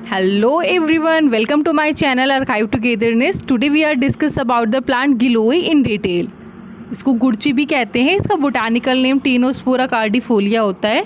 Hello everyone, welcome to my channel Archive Togetherness. Today we are discuss about the plant giloy in detail. इसको गुड़ची भी कहते हैं. इसका botanical name Tinospora cordifolia होता है.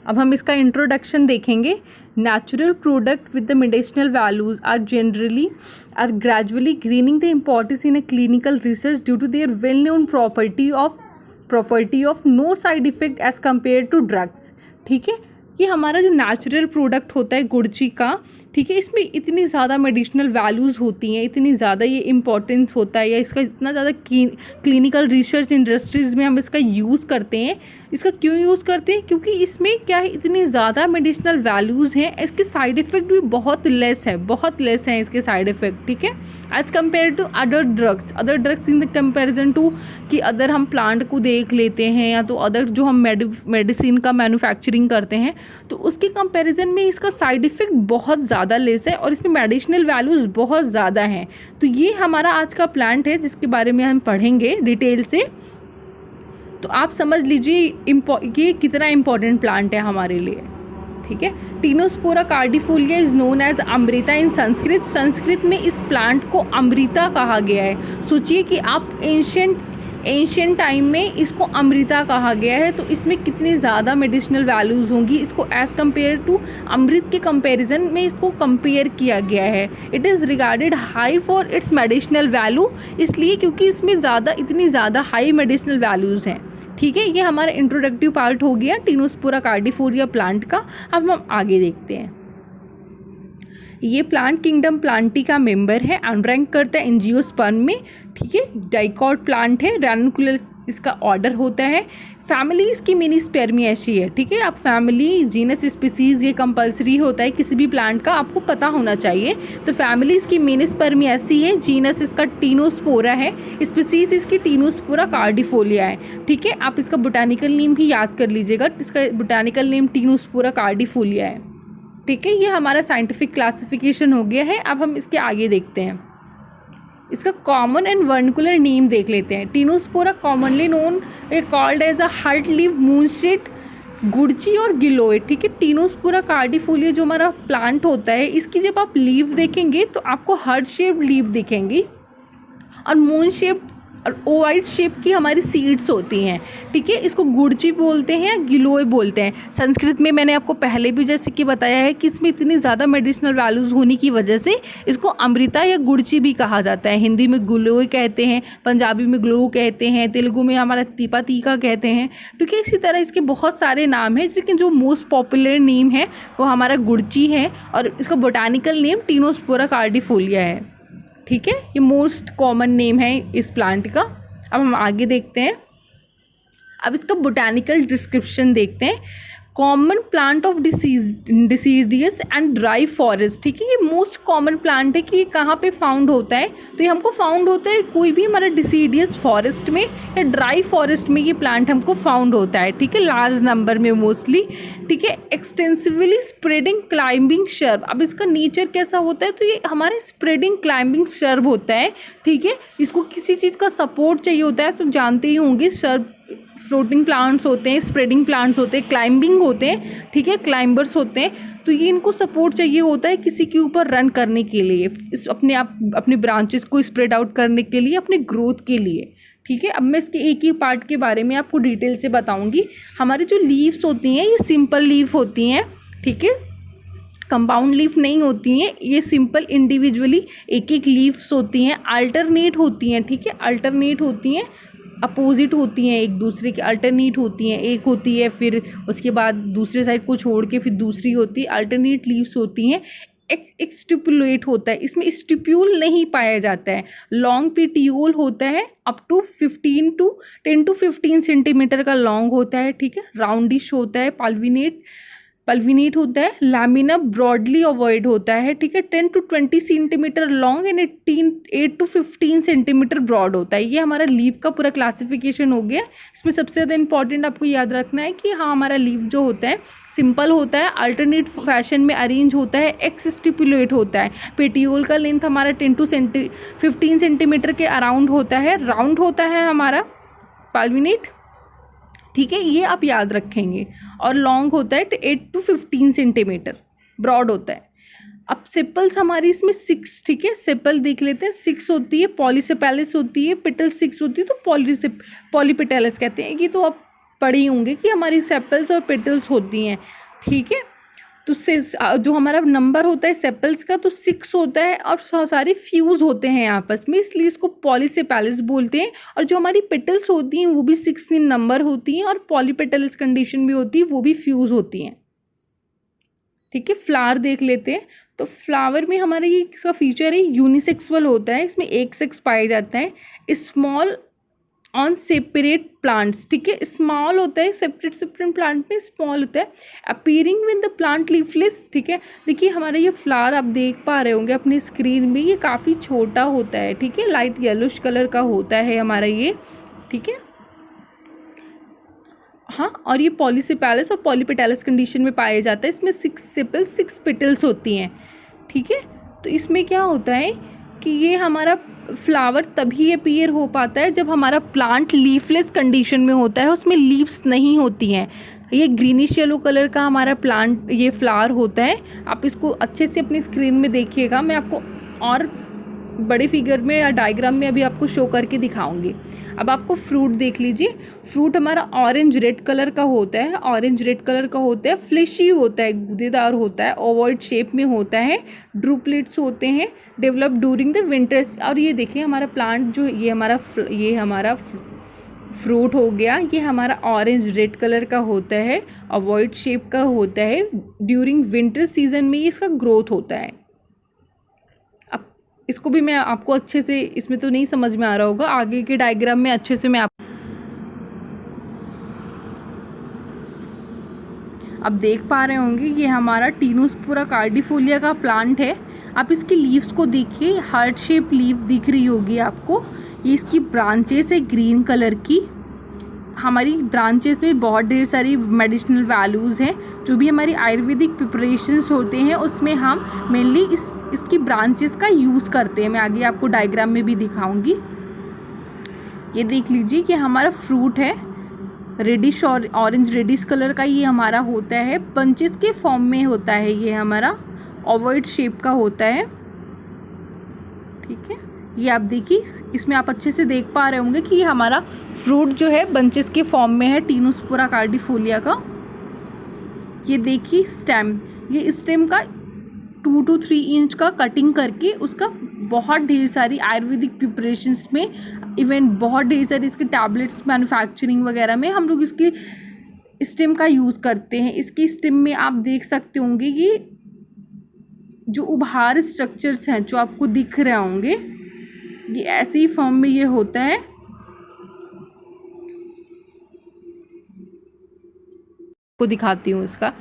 अब हम इसका इंट्रोडक्शन देखेंगे. Natural product with the medicinal values are gradually gaining the importance in a clinical research due to their well known property of no side effect as compare to drugs. ठीक है, ये हमारा जो नेचुरल प्रोडक्ट होता है गुड़ची का, ठीक है, इसमें इतनी ज़्यादा मेडिसिनल वैल्यूज़ होती हैं, इतनी ज़्यादा ये इम्पोर्टेंस होता है, या इसका इतना ज़्यादा क्लिनिकल रिसर्च इंडस्ट्रीज़ में हम इसका यूज़ करते हैं. इसका क्यों यूज़ करते हैं? क्योंकि इसमें क्या है, इतनी ज़्यादा मेडिसिनल वैल्यूज़ हैं. इसके साइड इफ़ेक्ट भी बहुत लेस हैं इसके साइड इफ़ेक्ट. ठीक है, as compare to other drugs in the comparison to कि अदर हम प्लांट को देख लेते हैं, या तो अदर जो हम मेडिसिन का मैन्युफैक्चरिंग करते हैं, तो उसके कंपैरिजन में इसका साइड इफ़ेक्ट बहुत ज़्यादा लेस है और इसमें मेडिसिनल वैल्यूज़ बहुत ज़्यादा हैं. तो ये हमारा आज का प्लांट है जिसके बारे में हम पढ़ेंगे डिटेल से. तो आप समझ लीजिए ये कितना इम्पोर्टेंट प्लांट है हमारे लिए. ठीक है, tinospora cordifolia is known as Amrita in Sanskrit में इस प्लांट को अमृता कहा गया है. सोचिए कि आप एंशिएंट टाइम में इसको अमृता कहा गया है, तो इसमें कितनी ज़्यादा मेडिसिनल वैल्यूज़ होंगी. इसको एज़ कम्पेयर टू अमृत के कंपैरिजन में इसको कंपेयर किया गया है. It is regarded high for its medicinal value, इसलिए क्योंकि इसमें इतनी ज़्यादा हाई मेडिसिनल वैल्यूज़ हैं. ठीक है, ये हमारा इंट्रोडक्टिव पार्ट हो गया टीनोस्पोरा कार्डिफोलिया प्लांट का. अब हम आगे देखते हैं. ये प्लांट किंगडम प्लांटी का मेंबर है, अनरैंक करता है एंजियोस्पर्म में. ठीक है, डाइकॉट प्लांट है, रैनुकुलर इसका ऑर्डर होता है. फैमिली इसकी मिनीस्पेर्मियासी है. ठीक है, अब फैमिली जीनस स्पीसीज़ ये कंपलसरी होता है किसी भी प्लांट का, आपको पता होना चाहिए. तो फैमिली इसकी मिनीस्पेर्मियासी है, जीनस इसका टीनोस्पोरा है, स्पीसीज़ इसकी टीनोस्पोरा कार्डिफोलिया है. ठीक है, आप इसका बोटानिकल नेम भी याद कर लीजिएगा, इसका बोटानिकल नेम टीनोस्पोरा कार्डिफोलिया है. ठीक है, ये हमारा साइंटिफिक क्लासिफिकेशन हो गया है. अब हम इसके आगे देखते हैं. इसका कॉमन एंड वर्निकुलर नेम देख लेते हैं. Tinospora commonly known called as a heart leaf, moonshade, guduchi और गिलोय. ठीक है, टीनोस्पोरा कार्डिफोलिया जो हमारा प्लांट होता है, इसकी जब आप लीव देखेंगे तो आपको हार्ट शेप्ड लीव दिखेंगी और मून शेप्ड और ओवाइड शेप की हमारी सीड्स होती हैं. ठीक है, इसको गुड़ची बोलते हैं या गिलोय बोलते हैं. संस्कृत में मैंने आपको पहले भी जैसे कि बताया है कि इसमें इतनी ज़्यादा मेडिसिनल वैल्यूज़ होने की वजह से इसको अमृता या गुड़ची भी कहा जाता है. हिंदी में गिलोय कहते हैं, पंजाबी में ग्लो कहते हैं, तेलुगु में हमारा तीपा तीका कहते हैं. ठीक है, इसी तरह इसके बहुत सारे नाम हैं, लेकिन जो मोस्ट पॉपुलर नेम है वो हमारा गुड़ची है और इसका बोटानिकल नेम टीनोस्पोरा कार्डिफोलिया है. ठीक है, ये मोस्ट कॉमन नेम है इस प्लांट का. अब हम आगे देखते हैं. अब इसका बोटानिकल डिस्क्रिप्शन देखते हैं. Common plant of deciduous and dry forest. ठीक है, ये मोस्ट कॉमन प्लांट है कि ये कहाँ पे फाउंड होता है. तो ये हमको फाउंड होता है कोई भी हमारा डिसीडियस फॉरेस्ट में या ड्राई फॉरेस्ट में ये प्लांट हमको फाउंड होता है. ठीक है, लार्ज नंबर में मोस्टली. ठीक है, एक्सटेंसिवली स्प्रेडिंग क्लाइंबिंग शर्ब. अब इसका नेचर कैसा होता है, तो ये हमारे स्प्रेडिंग क्लाइंबिंग शर्ब होता है. ठीक है, इसको किसी चीज़ का सपोर्ट चाहिए होता है, तो जानते ही होंगे शर्ब फ्लोटिंग प्लांट्स होते हैं, स्प्रेडिंग प्लांट्स होते हैं, क्लाइंबिंग होते हैं. ठीक है, क्लाइंबर्स होते हैं. तो ये इनको सपोर्ट चाहिए होता है किसी के ऊपर रन करने के लिए, अपने ब्रांचेस को स्प्रेड आउट करने के लिए, अपने ग्रोथ के लिए. ठीक है, अब मैं इसके एक ही पार्ट के बारे में आपको डिटेल से बताऊंगी. हमारी जो लीव्स होती हैं ये सिंपल लीफ होती हैं. ठीक है, कंपाउंड लीफ नहीं होती हैं, ये सिंपल इंडिविजुअली एक एक लीव्स होती हैं. अल्टरनेट होती हैं. ठीक है, अल्टरनेट होती हैं, अपोजिट होती हैं, एक दूसरे के अल्टरनेट होती हैं. एक होती है, फिर उसके बाद दूसरे साइड को छोड़ के फिर दूसरी होती है. अल्टरनेट लीव्स होती हैं. एक स्टिपुलेट होता है, इसमें स्टिप्यूल नहीं पाया जाता है. लॉन्ग पेटियोल होता है, अप टू 10 to 15 सेंटीमीटर का लॉन्ग होता है. ठीक है, राउंडिश होता है, पल्विनेट होता है. लैमिना ब्रॉडली ओवॉइड होता है. ठीक है, 10 to 20 centimetre long and 8 to 15 centimetre broad होता है. ये हमारा लीव का पूरा क्लासिफिकेशन हो गया. इसमें सबसे ज़्यादा इंपॉर्टेंट आपको याद रखना है कि हाँ, हमारा लीव जो होता है सिंपल होता है, अल्टरनेट फैशन में अरेंज होता है, एक्स स्टिपुलेट होता है. पेटियोल का लेंथ हमारा 10 to 15 सेंटीमीटर के अराउंड होता है. राउंड होता है हमारा पल्विनेट. ठीक है, ये आप याद रखेंगे। और लॉन्ग होता है 8 to 15 सेंटीमीटर, ब्रॉड होता है। अब सेपल्स हमारी इसमें 6, ठीक है, सेपल देख लेते हैं, 6 होती है, पॉलीसेपेलिस होती है, पेटल 6 होती है, तो पॉलीपेटैलिस कहते हैं। ये तो आप पढ़े ही होंगे कि हमारी सेपल्स और पेटल्स होती हैं, ठीक है। तो जो हमारा नंबर होता है सेपल्स का तो 6 होता है, और सारे फ्यूज़ होते हैं आपस में, इसलिए इसको पॉलीसेपेलिस बोलते हैं। और जो हमारी पेटल्स होती हैं वो भी 6 इन नंबर होती हैं, और पॉलीपेटलिस कंडीशन भी होती है, वो भी फ्यूज़ होती हैं, ठीक है। फ्लावर देख लेते हैं। तो फ्लावर में हमारा ये इसका फीचर है, यूनिसेक्सुअल होता है, इसमें एक सेक्स पाया जाता है, स्मॉल ऑन सेपरेट प्लांट्स, ठीक है। स्मॉल होता है, सेपरेट प्लांट में स्मॉल होता है। Appearing with the plant leafless, ठीक है। देखिए हमारा ये फ्लावर आप देख पा रहे होंगे अपनी स्क्रीन में, ये काफ़ी छोटा होता है, ठीक है, लाइट येलोश कलर का होता है हमारा ये, ठीक है। हाँ, और ये पॉलीसेपेलिस और पॉलीपेटैलिस कंडीशन में पाया जाता है। इसमें 6 सेपल्स 6 पेटल्स होती हैं, ठीक है। तो इसमें क्या होता है कि ये हमारा फ्लावर तभी अपीयर हो पाता है जब हमारा प्लांट लीफलेस कंडीशन में होता है, उसमें लीव्स नहीं होती हैं। ये ग्रीनिश येलो कलर का हमारा प्लांट ये फ्लावर होता है। आप इसको अच्छे से अपनी स्क्रीन में देखिएगा, मैं आपको और बड़े फिगर में या डायग्राम में अभी आपको शो करके दिखाऊंगी। अब आपको फ्रूट देख लीजिए। फ्रूट हमारा ऑरेंज रेड कलर का होता है, ऑरेंज रेड कलर का होता है, फ्लेशी होता है, गूदेदार होता है, ओवॉइड शेप में होता है, ड्रूपलेट्स होते हैं, डेवलप ड्यूरिंग द विंटर्स। और ये देखिए हमारा प्लांट जो ये हमारा फ्रूट हो गया, ये हमारा ऑरेंज रेड कलर का होता है, ओवॉइड शेप का होता है, ड्यूरिंग विंटर सीजन में इसका ग्रोथ होता है। इसको भी मैं आपको अच्छे से, इसमें तो नहीं समझ में आ रहा होगा, आगे के डायग्राम में अच्छे से मैं अब देख पा रहे होंगे। ये हमारा टीनोस्पोरा कार्डिफोलिया का प्लांट है। आप इसकी लीव्स को देखिए, हार्ट शेप लीव दिख रही होगी आपको। ये इसकी ब्रांचेस है ग्रीन कलर की। हमारी ब्रांचेस में बहुत ढेर सारी मेडिसिनल वैल्यूज़ हैं। जो भी हमारी आयुर्वेदिक प्रिपरेशंस होते हैं उसमें हम मेनली इसकी ब्रांचेस का यूज़ करते हैं। मैं आगे आपको डायग्राम में भी दिखाऊंगी। ये देख लीजिए कि हमारा फ्रूट है, रेडिश और ऑरेंज रेडिश कलर का ये हमारा होता है, बंचेस के फॉर्म में होता है, ये हमारा ओवॉइड शेप का होता है, ठीक है। ये आप देखिए, इसमें आप अच्छे से देख पा रहे होंगे कि ये हमारा फ्रूट जो है बंचेस के फॉर्म में है, टीनोस्पोरा कार्डिफोलिया का। ये देखिए स्टेम, ये स्टेम का 2 to 3 इंच का कटिंग करके उसका बहुत ढेर सारी आयुर्वेदिक प्रिपरेशंस में, इवन बहुत ढेर सारी इसके टैबलेट्स मैन्युफैक्चरिंग वगैरह में हम लोग इसकी स्टेम का यूज़ करते हैं। इसकी स्टेम में आप देख सकते होंगे ये जो उभार स्ट्रक्चर्स हैं जो आपको दिख रहे होंगे, ये ऐसे ही फॉर्म में ये होता है। को दिखाती हूँ इसका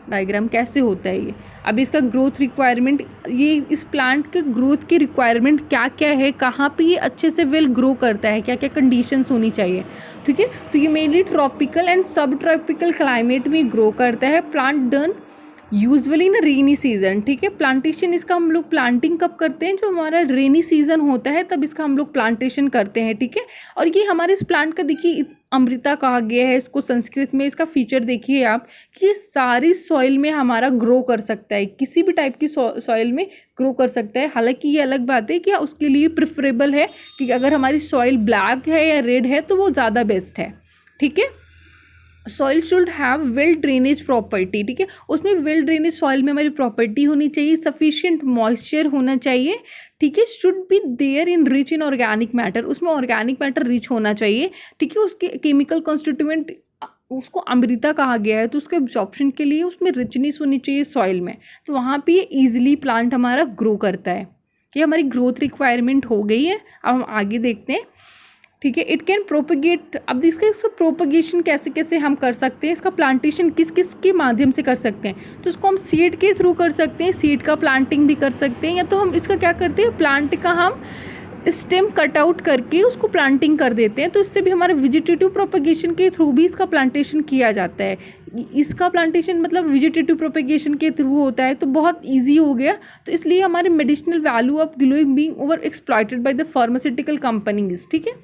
डायग्राम कैसे होता है ये। अब इसका ग्रोथ रिक्वायरमेंट, ये इस प्लांट के ग्रोथ की रिक्वायरमेंट क्या क्या है, कहाँ पे ये अच्छे से वेल ग्रो करता है, क्या क्या कंडीशंस होनी चाहिए, ठीक है। तो ये मेनली ट्रॉपिकल एंड सब ट्रॉपिकल क्लाइमेट में ग्रो करता है। Plant done usually in rainy season, ठीक है। प्लांटेशन इसका हम लोग प्लांटिंग कब करते हैं, जो हमारा रेनी सीजन होता है तब इसका हम लोग प्लांटेशन करते हैं, ठीक है। और ये हमारे इस प्लांट का देखिए अमृता कहा गया है इसको संस्कृत में। इसका फीचर देखिए आप कि ये सारी सॉइल में हमारा ग्रो कर सकता है, किसी भी टाइप की सॉइल में ग्रो कर सकता है। हालांकि ये अलग बात है कि उसके लिए प्रेफरेबल है कि अगर हमारी सॉइल ब्लैक है या रेड है तो वो ज़्यादा बेस्ट है, ठीक है। Soil should have well drainage property, ठीक है। उसमें वेल ड्रेनेज सॉइल में हमारी प्रॉपर्टी होनी चाहिए, सफिशिएंट मॉइस्चर होना चाहिए, ठीक है। Should be there in rich in organic matter, उसमें ऑर्गेनिक मैटर रिच होना चाहिए, ठीक है। उसके केमिकल कॉन्स्टिट्यूएंट, उसको अमृता कहा गया है, तो उसके एब्जॉर्प्शन के लिए उसमें रिचनेस होनी चाहिए सॉइल में, तो वहाँ पे ये ईजिली प्लांट हमारा ग्रो करता है। ये हमारी ग्रोथ रिक्वायरमेंट हो गई है। अब हम आगे देखते हैं, ठीक है। इट कैन प्रोपगेट, अब इसका प्रोपगेशन कैसे कैसे हम कर सकते हैं, इसका प्लांटेशन किस किस के माध्यम से कर सकते हैं। तो इसको हम सीड के थ्रू कर सकते हैं, सीड का प्लांटिंग भी कर सकते हैं, या तो हम इसका क्या करते हैं, प्लांट का हम स्टेम कट आउट करके उसको प्लांटिंग कर देते हैं, तो इससे भी हमारे वेजिटेटिव प्रोपगेशन के थ्रू भी इसका प्लांटेशन किया जाता है। इसका प्लांटेशन मतलब वेजिटेटिव प्रोपगेशन के थ्रू होता है, तो बहुत इजी हो गया। तो इसलिए हमारे medicinal value of giloy being over exploited by the pharmaceutical companies, ठीक है।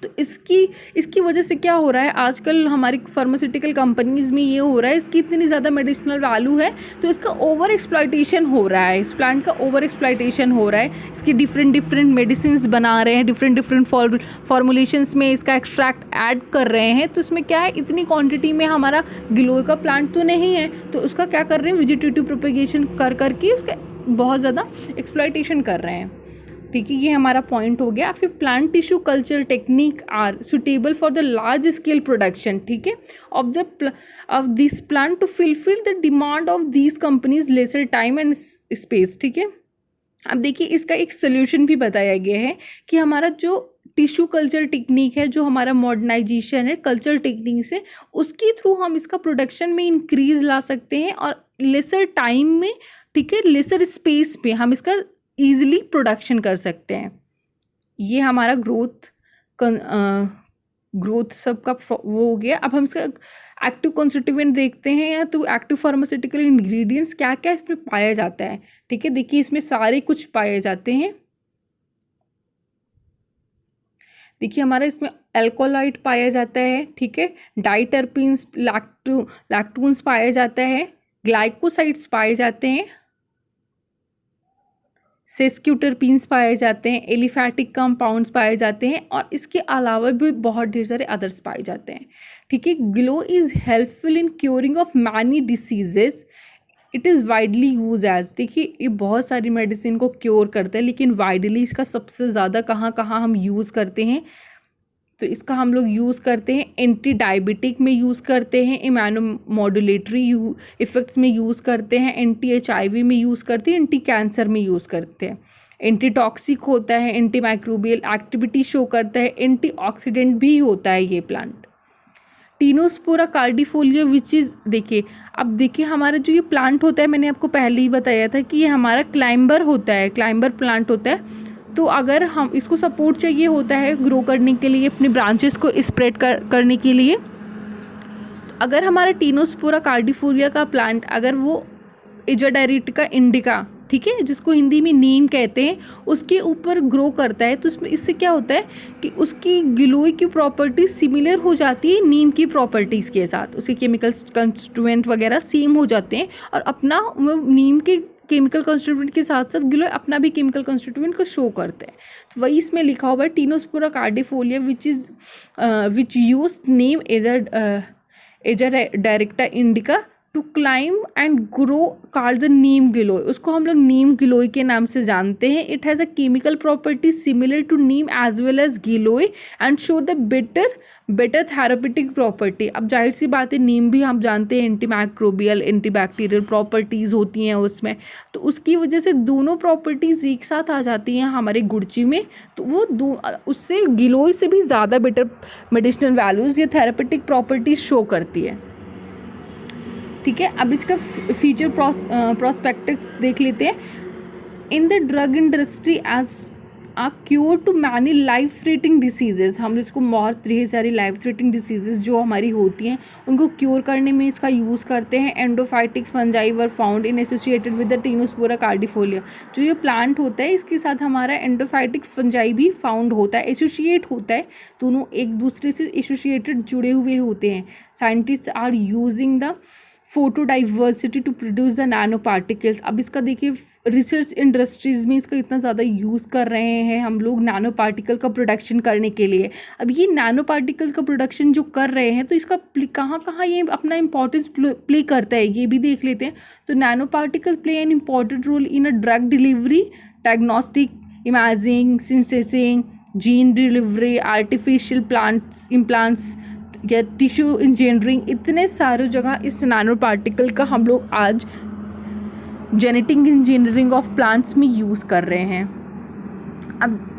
तो इसकी वजह से क्या हो रहा है, आजकल हमारी फार्मास्यूटिकल कंपनीज़ में ये हो रहा है, इसकी इतनी ज़्यादा मेडिसिनल वैल्यू है तो इसका ओवर एक्सप्लॉइटेशन हो रहा है, इस प्लांट का ओवर एक्सप्लॉइटेशन हो रहा है। इसकी डिफरेंट मेडिसिन बना रहे हैं, डिफरेंट फॉर्मुलेशंस में इसका एक्सट्रैक्ट ऐड कर रहे हैं। तो इसमें क्या है, इतनी क्वान्टिटी में हमारा गिलोय का प्लांट तो नहीं है, तो उसका क्या कर रहे हैं, वेजिटेटिव प्रोपेगेशन कर के उसका बहुत ज़्यादा एक्सप्लॉइटेशन कर रहे हैं। ठीक है, ये हमारा पॉइंट हो गया। फिर plant tissue culture technique are suitable for the large scale production, ठीक है, of this plant to fulfil the demand of these companies lesser time and space. ठीक है, अब देखिए इसका एक सोल्यूशन भी बताया गया है कि हमारा जो टिश्यू कल्चर टेक्निक है, जो हमारा मॉडर्नाइजेशन है कल्चर टेक्निक से, उसके थ्रू हम इसका प्रोडक्शन में इंक्रीज ला सकते हैं और लेसर टाइम में, ठीक है, लेसर स्पेस पे हम इसका ईजिली प्रोडक्शन कर सकते हैं। ये हमारा ग्रोथ सबका वो हो गया। अब हम इसका एक्टिव कॉन्स्टिट्यूएंट देखते हैं, तो एक्टिव फार्मास्यूटिकल इंग्रेडिएंट्स क्या क्या इसमें पाया जाता है। ठीक है, देखिए इसमें सारे कुछ पाए जाते हैं। देखिए हमारा इसमें एल्कोलाइट पाया जाता है, ठीक है, डाइटरपीन्स, लैक्टून्स पाया जाता है, ग्लाइकोसाइड्स पाए जाते हैं, सेस्क्यूटरपीन्स पाए जाते हैं, एलिफैटिक कंपाउंड्स पाए जाते हैं और इसके अलावा भी बहुत ढेर सारे अदर्स पाए जाते हैं। ठीक है, giloy is helpful in curing of many diseases, it is widely use as, देखिए ये बहुत सारी मेडिसिन को क्योर करता है, लेकिन वाइडली इसका सबसे ज़्यादा कहाँ कहाँ हम यूज़ करते हैं, तो इसका हम लोग यूज़ करते हैं एंटी डायबिटिक में यूज़ करते हैं, इम्यूनो मॉड्यूलेटरी इफ़ेक्ट्स में यूज़ करते हैं, एंटी HIV में यूज़ करते हैं, एंटी कैंसर में यूज़ करते हैं, एंटी टॉक्सिक होता है, एंटी माइक्रोबियल एक्टिविटी शो करता है, एंटी ऑक्सीडेंट भी होता है ये plant. Tinospora cordifolia which is, देखिए अब देखिए हमारा जो ये प्लांट होता है, मैंने आपको पहले ही बताया था कि ये हमारा क्लाइंबर होता है, क्लाइंबर प्लांट होता है। तो अगर हम इसको सपोर्ट चाहिए होता है ग्रो करने के लिए, अपने ब्रांचेस को स्प्रेड करने के लिए, तो अगर हमारा टीनोस्पोरा कार्डिफोलिया का प्लांट, अगर वो एजाडायरेटिका इंडिका, ठीक है, जिसको हिंदी में नीम कहते हैं, उसके ऊपर ग्रो करता है, तो इसमें इससे क्या होता है कि उसकी गिलोय की प्रॉपर्टीज सिमिलर हो जाती है नीम की प्रॉपर्टीज़ के साथ, उसके केमिकल कंस्टिट्यूएंट वगैरह सेम हो जाते हैं और अपना नीम के केमिकल कंस्टिट्यूएंट के साथ साथ गिलोय अपना भी केमिकल कंस्टिट्यूएंट को शो करते हैं। तो वही इसमें लिखा हुआ है, tinospora cordifolia which use name azadirachta indica to climb and grow called the neem giloy, उसको हम लोग नीम गिलोय के नाम से जानते हैं। It has a chemical property similar to neem as well as giloy and show the better therapeutic property. अब जाहिर सी बात है, नीम भी हम जानते हैं anti microbial, anti bacterial properties होती हैं उसमें, तो उसकी वजह से दोनों प्रॉपर्टीज़ एक साथ आ जाती हैं हमारे गुड़ची में, तो वो उससे गिलोय से भी ज़्यादा बेटर मेडिसिनल वैल्यूज़ या थेरापेटिक प्रॉपर्टीज शो करती है। ठीक है, अब इसका फीचर प्रोस्पेक्टिव्स देख लेते हैं। In the drug industry as a cure to many life threatening diseases, हम इसको बहुत ढेर सारी लाइफ थ्रेटनिंग डिसीजेज जो हमारी होती हैं उनको क्योर करने में इसका यूज़ करते हैं। Endophytic fungi were found in associated with the Tinospora cordifolia, जो ये प्लांट होता है इसके साथ हमारा एंडोफाइटिक फंजाई भी फाउंड होता है, एसोसिएट होता है, दोनों एक दूसरे से एसोसिएटेड जुड़े हुए होते हैं। Scientist are using the photodiversity to produce the nano particles, अब इसका देखिए रिसर्च इंडस्ट्रीज़ में इसका इतना ज़्यादा यूज़ कर रहे हैं हम लोग नैनो पार्टिकल का प्रोडक्शन करने के लिए। अब ये नैनो पार्टिकल का प्रोडक्शन जो कर रहे हैं, तो इसका कहाँ कहाँ ये अपना इंपॉर्टेंस प्ले करता है ये भी देख लेते हैं। तो nano particle play an important role in a drug delivery, diagnostic, imaging, synthesizing, gene delivery, artificial implants या टिश्यू इंजीनियरिंग, इतने सारे जगह इस नैनो पार्टिकल का हम लोग आज जेनेटिक इंजीनियरिंग ऑफ प्लांट्स में यूज़ कर रहे हैं। अब